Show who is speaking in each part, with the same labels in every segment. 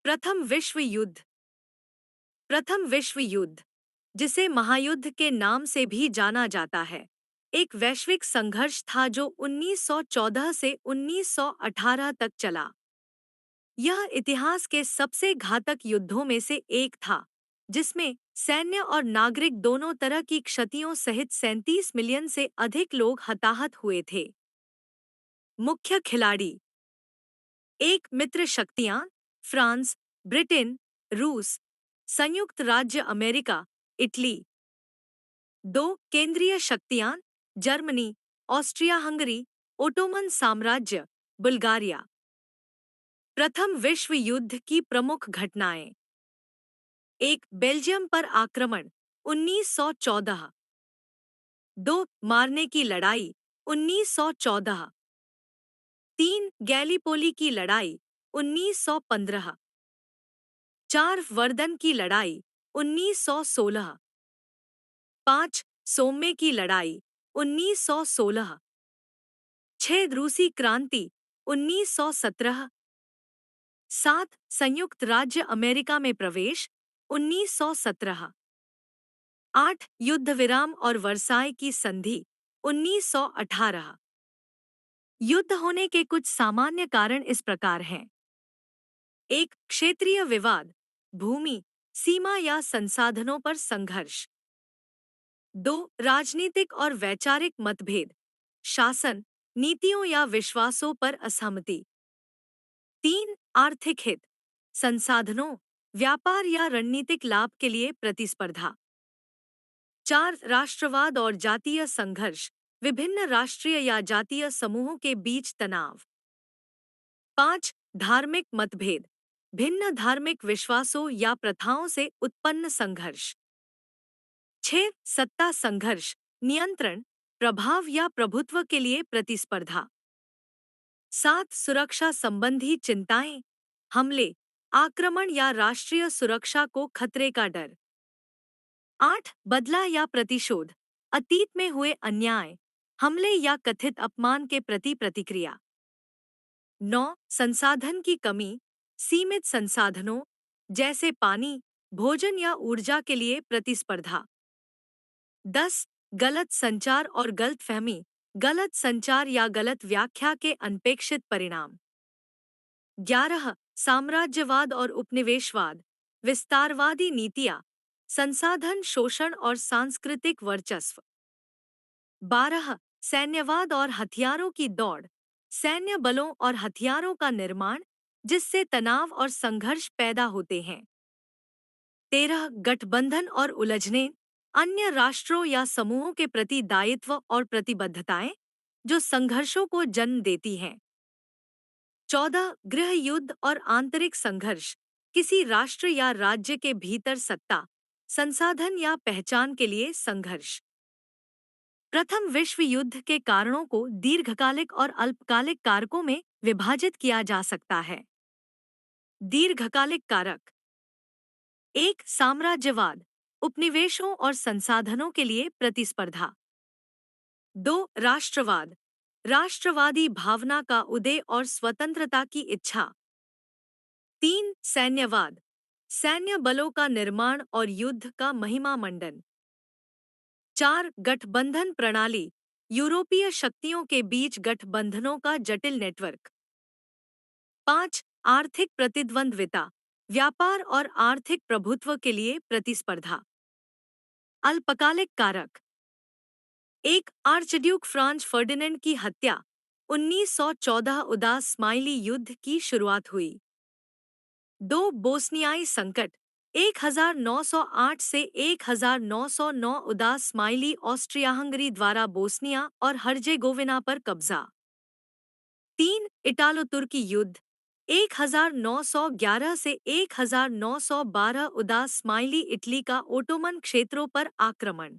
Speaker 1: प्रथम विश्व युद्ध। प्रथम विश्व युद्ध, जिसे महायुद्ध के नाम से भी जाना जाता है, एक वैश्विक संघर्ष था जो 1914 से 1918 तक चला। यह इतिहास के सबसे घातक युद्धों में से एक था, जिसमें सैन्य और नागरिक दोनों तरह की क्षतियों सहित 37 मिलियन से अधिक लोग हताहत हुए थे। मुख्य खिलाड़ी। एक, मित्र शक्तियां फ्रांस, ब्रिटेन, रूस, संयुक्त राज्य अमेरिका, इटली। दो, केंद्रीय शक्तियां जर्मनी, ऑस्ट्रिया हंगरी, ओटोमन साम्राज्य, बुल्गारिया। प्रथम विश्व युद्ध की प्रमुख घटनाएं। एक, बेल्जियम पर आक्रमण 1914। दो, मारने की लड़ाई 1914। तीन, गैलीपोली की लड़ाई 1915। चार, वर्दन की लड़ाई 1916। पाँच, सोम्मे की लड़ाई 1916। छह, रूसी क्रांति 1917। सात, संयुक्त राज्य अमेरिका में प्रवेश 1917। आठ, युद्ध विराम और वर्साय की संधि 1918। युद्ध होने के कुछ सामान्य कारण इस प्रकार हैं। एक, क्षेत्रीय विवाद, भूमि, सीमा या संसाधनों पर संघर्ष। दो, राजनीतिक और वैचारिक मतभेद, शासन, नीतियों या विश्वासों पर असहमति। तीन, आर्थिक हित, संसाधनों, व्यापार या रणनीतिक लाभ के लिए प्रतिस्पर्धा। चार, राष्ट्रवाद और जातीय संघर्ष, विभिन्न राष्ट्रीय या जातीय समूहों के बीच तनाव। पाँच, धार्मिक मतभेद, भिन्न धार्मिक विश्वासों या प्रथाओं से उत्पन्न संघर्ष। छह, सत्ता संघर्ष, नियंत्रण, प्रभाव या प्रभुत्व के लिए प्रतिस्पर्धा। सात, सुरक्षा संबंधी चिंताएं, हमले, आक्रमण या राष्ट्रीय सुरक्षा को खतरे का डर। आठ, बदला या प्रतिशोध, अतीत में हुए अन्याय, हमले या कथित अपमान के प्रति प्रतिक्रिया। नौ, संसाधन की कमी, सीमित संसाधनों जैसे पानी, भोजन या ऊर्जा के लिए प्रतिस्पर्धा। 10, गलत संचार और गलतफहमी, गलत संचार या गलत व्याख्या के अनपेक्षित परिणाम। 11, साम्राज्यवाद और उपनिवेशवाद, विस्तारवादी नीतियां, संसाधन शोषण और सांस्कृतिक वर्चस्व। 12, सैन्यवाद और हथियारों की दौड़, सैन्य बलों और हथियारों का निर्माण जिससे तनाव और संघर्ष पैदा होते हैं। 13, गठबंधन और उलझनें, अन्य राष्ट्रों या समूहों के प्रति दायित्व और प्रतिबद्धताएं जो संघर्षों को जन्म देती हैं। 14, गृह युद्ध और आंतरिक संघर्ष, किसी राष्ट्र या राज्य के भीतर सत्ता, संसाधन या पहचान के लिए संघर्ष। प्रथम विश्व युद्ध के कारणों को दीर्घकालिक और अल्पकालिक कारकों में विभाजित किया जा सकता है। दीर्घकालिक कारक। एक, साम्राज्यवाद, उपनिवेशों और संसाधनों के लिए प्रतिस्पर्धा। दो, राष्ट्रवाद, राष्ट्रवादी भावना का उदय और स्वतंत्रता की इच्छा। तीन, सैन्यवाद, सैन्य बलों का निर्माण और युद्ध का महिमा मंडन। चार, गठबंधन प्रणाली, यूरोपीय शक्तियों के बीच गठबंधनों का जटिल नेटवर्क। पाँच, आर्थिक प्रतिद्वंद्विता, व्यापार और आर्थिक प्रभुत्व के लिए प्रतिस्पर्धा। अल्पकालिक कारक। एक, आर्चड्यूक फ्रांज फर्डिनेंड की हत्या, 1914 उदास स्माइली युद्ध की शुरुआत हुई। दो, बोस्नियाई संकट, 1908 से 1909 उदास स्माइली ऑस्ट्रिया हंगरी द्वारा बोस्निया और हर्जेगोविना पर कब्जा। तीन, इटालो तुर्की युद्ध, 1911 से 1912 उदास स्माइली इटली का ओटोमन क्षेत्रों पर आक्रमण।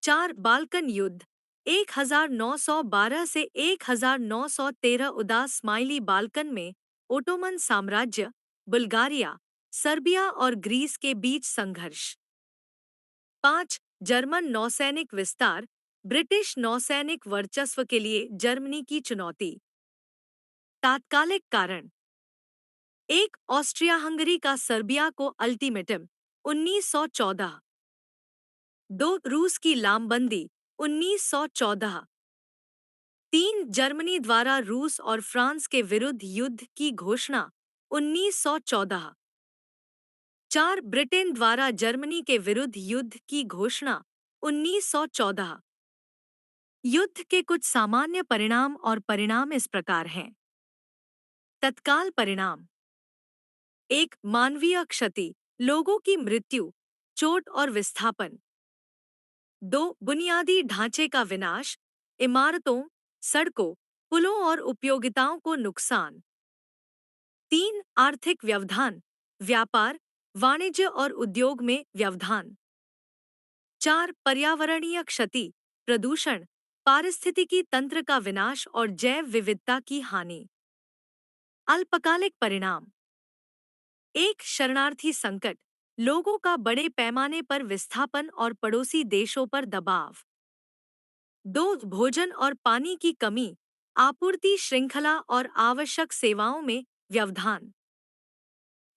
Speaker 1: चार, बाल्कन युद्ध, 1912 से 1913 उदास स्माइली बाल्कन में ओटोमन साम्राज्य, बुल्गारिया, सर्बिया और ग्रीस के बीच संघर्ष। पाँच, जर्मन नौसैनिक विस्तार, ब्रिटिश नौसैनिक वर्चस्व के लिए जर्मनी की चुनौती। तात्कालिक कारण। एक ऑस्ट्रिया हंगरी का सर्बिया को अल्टीमेटम 1914। दो रूस की लामबंदी 1914। तीन जर्मनी द्वारा रूस और फ्रांस के विरुद्ध युद्ध की घोषणा 1914। चार ब्रिटेन द्वारा जर्मनी के विरुद्ध युद्ध की घोषणा 1914। युद्ध के कुछ सामान्य परिणाम और परिणाम इस प्रकार हैं। तत्काल परिणाम: एक, मानवीय क्षति, लोगों की मृत्यु, चोट और विस्थापन। दो, बुनियादी ढांचे का विनाश, इमारतों, सड़कों, पुलों और उपयोगिताओं को नुकसान। तीन, आर्थिक व्यवधान, व्यापार, वाणिज्य और उद्योग में व्यवधान। चार, पर्यावरणीय क्षति, प्रदूषण, पारिस्थितिकी तंत्र का विनाश और जैव विविधता की हानि। अल्पकालिक परिणाम: एक, शरणार्थी संकट, लोगों का बड़े पैमाने पर विस्थापन और पड़ोसी देशों पर दबाव। दो, भोजन और पानी की कमी, आपूर्ति श्रृंखला और आवश्यक सेवाओं में व्यवधान।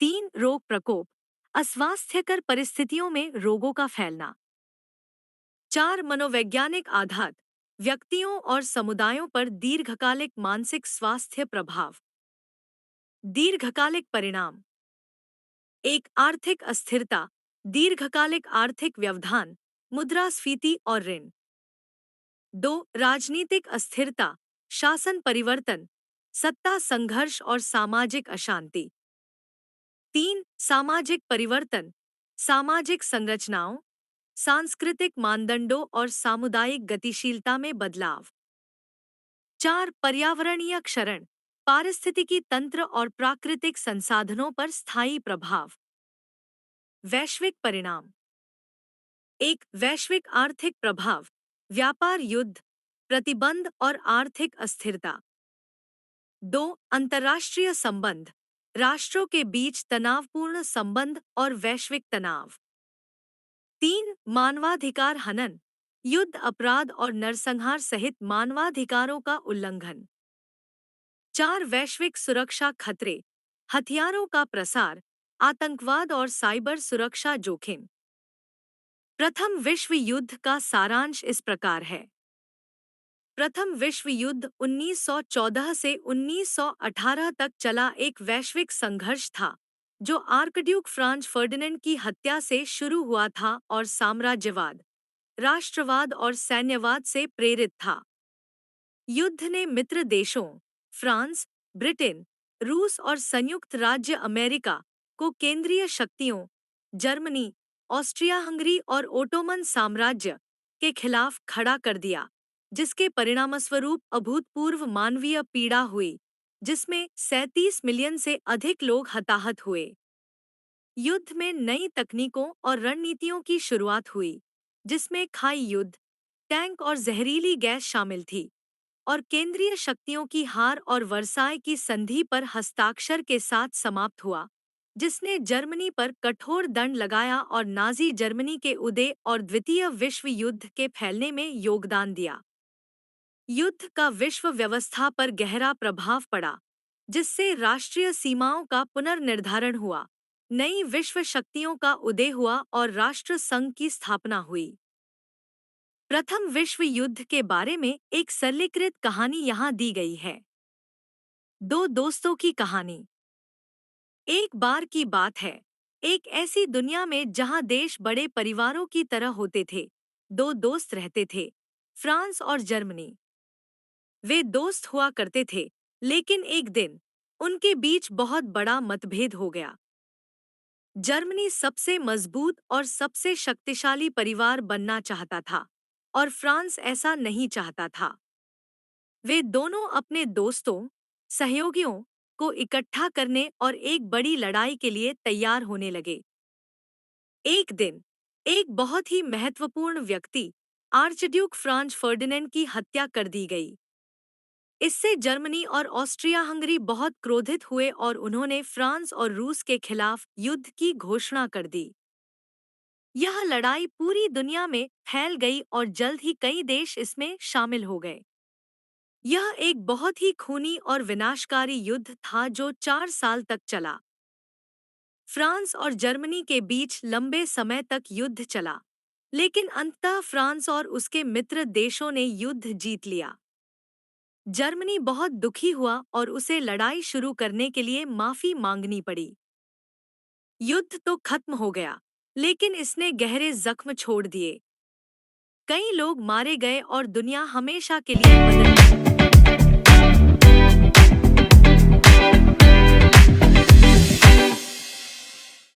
Speaker 1: तीन, रोग प्रकोप, अस्वास्थ्यकर परिस्थितियों में रोगों का फैलना। चार, मनोवैज्ञानिक आघात, व्यक्तियों और समुदायों पर दीर्घकालिक मानसिक स्वास्थ्य प्रभाव। दीर्घकालिक परिणाम: एक, आर्थिक अस्थिरता, दीर्घकालिक आर्थिक व्यवधान, मुद्रास्फीति और ऋण। दो, राजनीतिक अस्थिरता, शासन परिवर्तन, सत्ता संघर्ष और सामाजिक अशांति। तीन, सामाजिक परिवर्तन, सामाजिक संरचनाओं, सांस्कृतिक मानदंडों और सामुदायिक गतिशीलता में बदलाव। चार, पर्यावरणीय क्षरण, पारिस्थितिकी तंत्र और प्राकृतिक संसाधनों पर स्थायी प्रभाव। वैश्विक परिणाम: एक, वैश्विक आर्थिक प्रभाव, व्यापार युद्ध, प्रतिबंध और आर्थिक अस्थिरता। दो, अंतर्राष्ट्रीय संबंध, राष्ट्रों के बीच तनावपूर्ण संबंध और वैश्विक तनाव। तीन, मानवाधिकार हनन, युद्ध अपराध और नरसंहार सहित मानवाधिकारों का उल्लंघन। चार, वैश्विक सुरक्षा खतरे, हथियारों का प्रसार, आतंकवाद और साइबर सुरक्षा जोखिम। प्रथम विश्व युद्ध का सारांश इस प्रकार है। प्रथम विश्व युद्ध 1914 से 1918 तक चला एक वैश्विक संघर्ष था, जो आर्कड्यूक फ्रांज फर्डिनेंड की हत्या से शुरू हुआ था और साम्राज्यवाद, राष्ट्रवाद और सैन्यवाद से प्रेरित था। युद्ध ने मित्र देशों फ्रांस, ब्रिटेन, रूस और संयुक्त राज्य अमेरिका को केंद्रीय शक्तियों जर्मनी, ऑस्ट्रिया हंगरी और ओटोमन साम्राज्य के खिलाफ खड़ा कर दिया, जिसके परिणामस्वरूप अभूतपूर्व मानवीय पीड़ा हुई, जिसमें 37 मिलियन से अधिक लोग हताहत हुए। युद्ध में नई तकनीकों और रणनीतियों की शुरुआत हुई, जिसमें खाई युद्ध, टैंक और जहरीली गैस शामिल थी, और केंद्रीय शक्तियों की हार और वर्साय की संधि पर हस्ताक्षर के साथ समाप्त हुआ, जिसने जर्मनी पर कठोर दंड लगाया और नाजी जर्मनी के उदय और द्वितीय विश्व युद्ध के फैलने में योगदान दिया। युद्ध का विश्व व्यवस्था पर गहरा प्रभाव पड़ा, जिससे राष्ट्रीय सीमाओं का पुनर्निर्धारण हुआ, नई विश्व शक्तियों का उदय हुआ और राष्ट्र संघ की स्थापना हुई। प्रथम विश्व युद्ध के बारे में एक सरलीकृत कहानी यहाँ दी गई है। दो दोस्तों की कहानी। एक बार की बात है, एक ऐसी दुनिया में जहाँ देश बड़े परिवारों की तरह होते थे। दो दोस्त रहते थे, फ्रांस और जर्मनी। वे दोस्त हुआ करते थे, लेकिन एक दिन उनके बीच बहुत बड़ा मतभेद हो गया। जर्मनी सबसे मजबूत और सबसे शक्तिशाली परिवार बनना चाहता था, और फ्रांस ऐसा नहीं चाहता था। वे दोनों अपने दोस्तों, सहयोगियों को इकट्ठा करने और एक बड़ी लड़ाई के लिए तैयार होने लगे। एक दिन, एक बहुत ही महत्वपूर्ण व्यक्ति, आर्चड्यूक फ्रांज फर्डिनेंड की हत्या कर दी गई। इससे जर्मनी और ऑस्ट्रिया हंगरी बहुत क्रोधित हुए और उन्होंने फ्रांस और रूस के खिलाफ युद्ध की घोषणा कर दी। यह लड़ाई पूरी दुनिया में फैल गई और जल्द ही कई देश इसमें शामिल हो गए। यह एक बहुत ही खूनी और विनाशकारी युद्ध था जो 4 साल तक चला। फ्रांस और जर्मनी के बीच लंबे समय तक युद्ध चला, लेकिन अंततः फ्रांस और उसके मित्र देशों ने युद्ध जीत लिया। जर्मनी बहुत दुखी हुआ और उसे लड़ाई शुरू करने के लिए माफी मांगनी पड़ी। युद्ध तो खत्म हो गया, लेकिन इसने गहरे जख्म छोड़ दिए। कई लोग मारे गए और दुनिया हमेशा के लिए बदल गई।